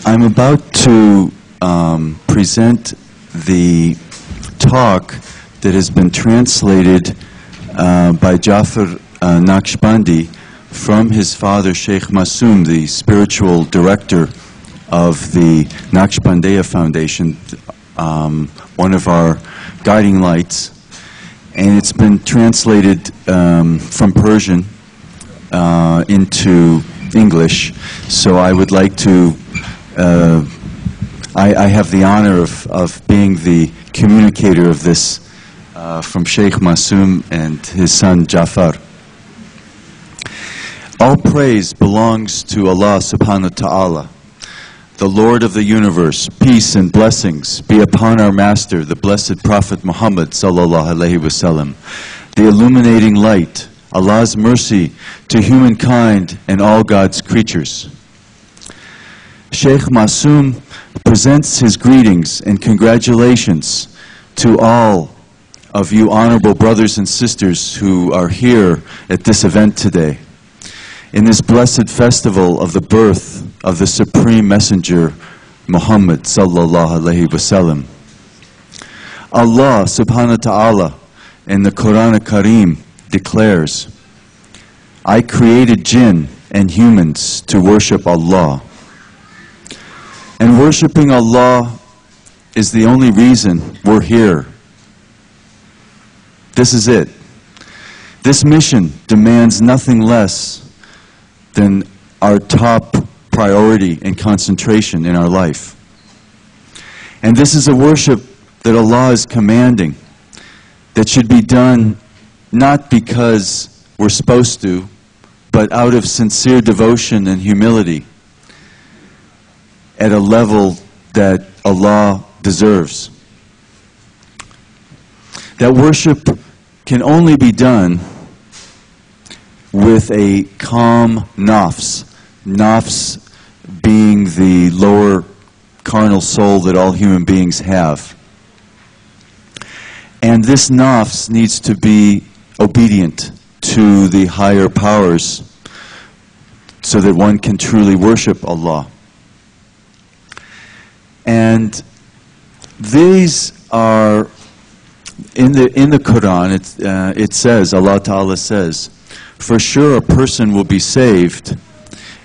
I'm about to present the talk that has been translated by Jafar Naqshbandi from his father Sheikh Masoom, the spiritual director of the Naqshbandiya Foundation, one of our guiding lights. And it's been translated from Persian into English. So I would like to, I have the honor of being the communicator of this from Sheikh Masoom and his son Jafar. All praise belongs to Allah subhanahu wa ta'ala, the Lord of the universe. Peace and blessings be upon our master, the blessed Prophet Muhammad sallallahu alaihi wasallam, the illuminating light, Allah's mercy to humankind and all God's creatures. Sheikh Masoom presents his greetings and congratulations to all of you honorable brothers and sisters who are here at this event today, in this blessed festival of the birth of the Supreme Messenger Muhammad sallallahu alaihi wasallam. Allah subhanahu wa ta'ala in the Quran Kareem declares, I created jinn and humans to worship Allah. And worshiping Allah is the only reason we're here. This is it. This mission demands nothing less than our top priority and concentration in our life. And this is a worship that Allah is commanding, that should be done not because we're supposed to, but out of sincere devotion and humility at a level that Allah deserves. That worship can only be done with a calm nafs, nafs being the lower carnal soul that all human beings have. And this nafs needs to be obedient to the higher powers so that one can truly worship Allah. And these are, in the Quran, it says, Allah Ta'ala says, for sure a person will be saved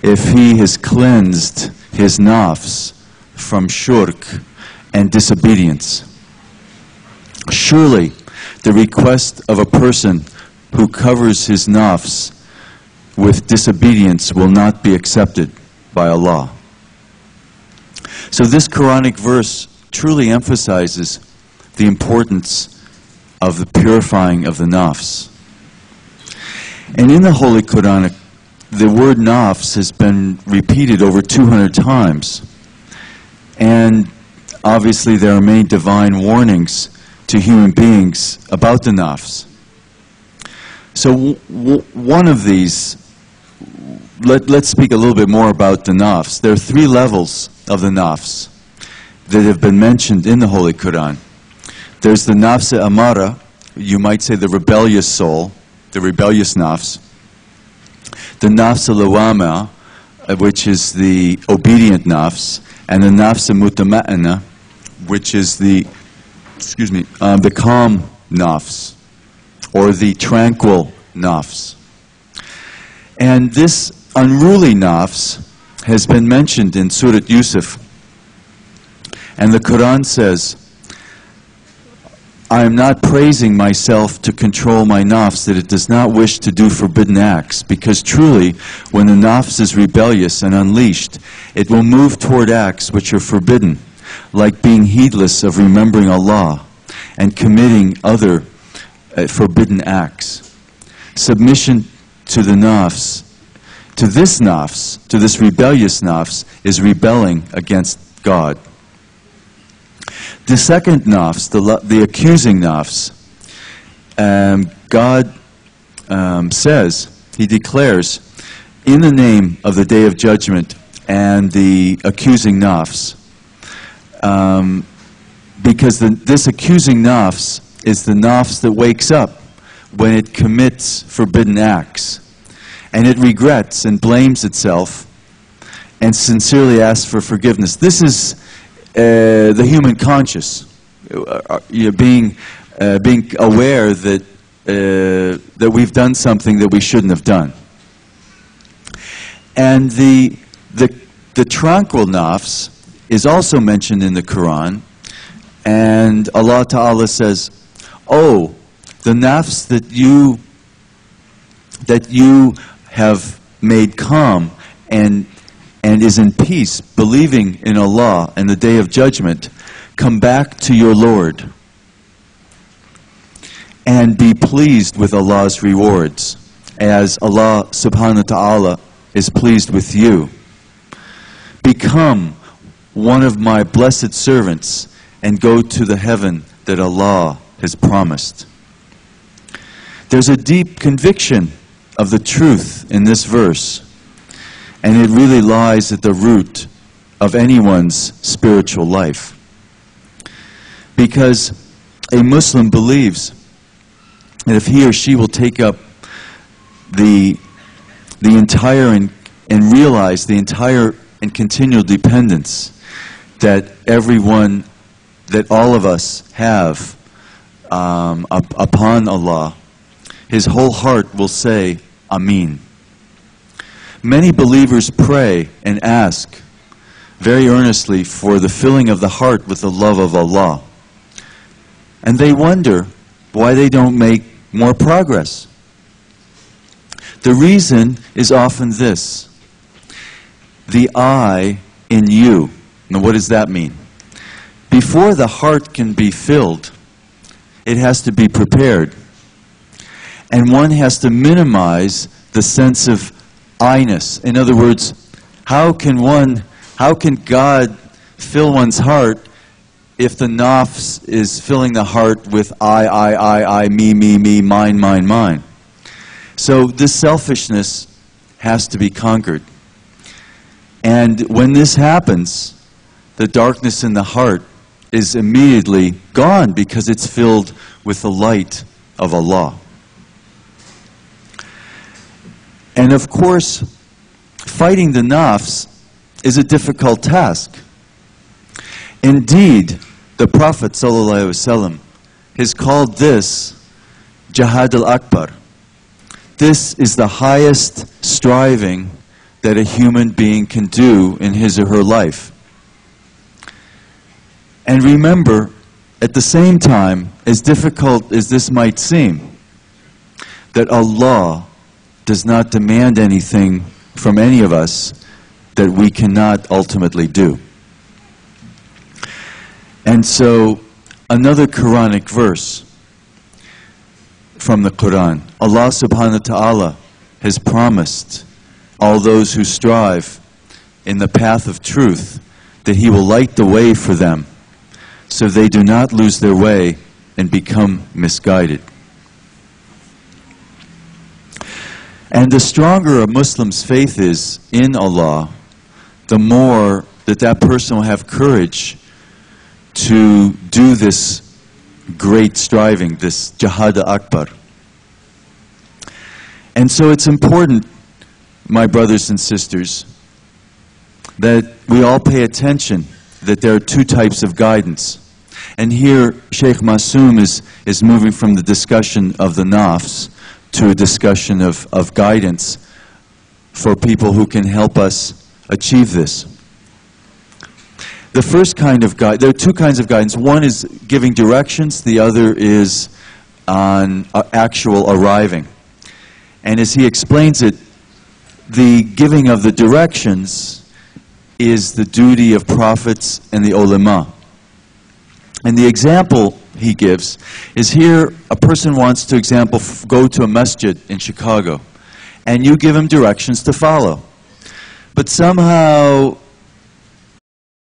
if he has cleansed his nafs from shirk and disobedience. Surely the request of a person who covers his nafs with disobedience will not be accepted by Allah. So this Quranic verse truly emphasizes the importance of the purifying of the nafs. And in the Holy Quran, the word nafs has been repeated over 200 times. And obviously there are many divine warnings to human beings about the nafs. So one of these, let's speak a little bit more about the nafs. There are 3 levels of the nafs that have been mentioned in the Holy Quran. There's the nafs amara, you might say the rebellious soul, the rebellious nafs. The nafs lawama, which is the obedient nafs, and the nafs mutama'ana, which is the calm nafs, or the tranquil nafs. And this unruly nafs has been mentioned in Surah Yusuf. And the Quran says, I am not praising myself to control my nafs, that it does not wish to do forbidden acts, because truly, when the nafs is rebellious and unleashed, it will move toward acts which are forbidden, like being heedless of remembering Allah and committing other forbidden acts. Submission to the nafs, to this rebellious nafs, is rebelling against God. The second nafs, the accusing nafs, God says, He declares, in the name of the Day of Judgment and the accusing nafs, because this accusing nafs is the nafs that wakes up when it commits forbidden acts, and it regrets and blames itself and sincerely ask for forgiveness. This is the human conscious, being aware that that we've done something that we shouldn't have done. And the tranquil nafs is also mentioned in the Quran, and Allah Ta'ala says, "Oh, the nafs that you have made calm and is in peace, believing in Allah and the Day of Judgment, come back to your Lord and be pleased with Allah's rewards, as Allah subhanahu wa ta'ala is pleased with you. Become one of my blessed servants and go to the heaven that Allah has promised." There's a deep conviction of the truth in this verse, and it really lies at the root of anyone's spiritual life. Because a Muslim believes that if he or she will take up the entire and realize the entire and continual dependence that everyone, that all of us have upon Allah, his whole heart will say, Ameen. Many believers pray and ask very earnestly for the filling of the heart with the love of Allah. And they wonder why they don't make more progress. The reason is often this: the I in you. Now what does that mean? Before the heart can be filled, it has to be prepared. And one has to minimize the sense of I-ness. In other words, how can God fill one's heart if the nafs is filling the heart with I, me, mine? So this selfishness has to be conquered. And when this happens, the darkness in the heart is immediately gone because it's filled with the light of Allah. And of course, fighting the nafs is a difficult task. Indeed, the Prophet ﷺ has called this Jihad al-Akbar. This is the highest striving that a human being can do in his or her life. And remember, at the same time, as difficult as this might seem, that Allah does not demand anything from any of us that we cannot ultimately do. And so, another Quranic verse from the Quran. Allah subhanahu wa ta'ala has promised all those who strive in the path of truth that He will light the way for them so they do not lose their way and become misguided. And the stronger a Muslim's faith is in Allah, the more that person will have courage to do this great striving, this Jihad al-Akbar. And so it's important, my brothers and sisters, that we all pay attention that there are two types of guidance. And here Sheikh Masoom is moving from the discussion of the nafs to a discussion of guidance for people who can help us achieve this. The first kind of guidance, there are two kinds of guidance. One is giving directions, the other is on actual arriving. And as he explains it, the giving of the directions is the duty of prophets and the ulama. And the example he gives is here a person wants to, example, go to a masjid in Chicago, and you give him directions to follow. But somehow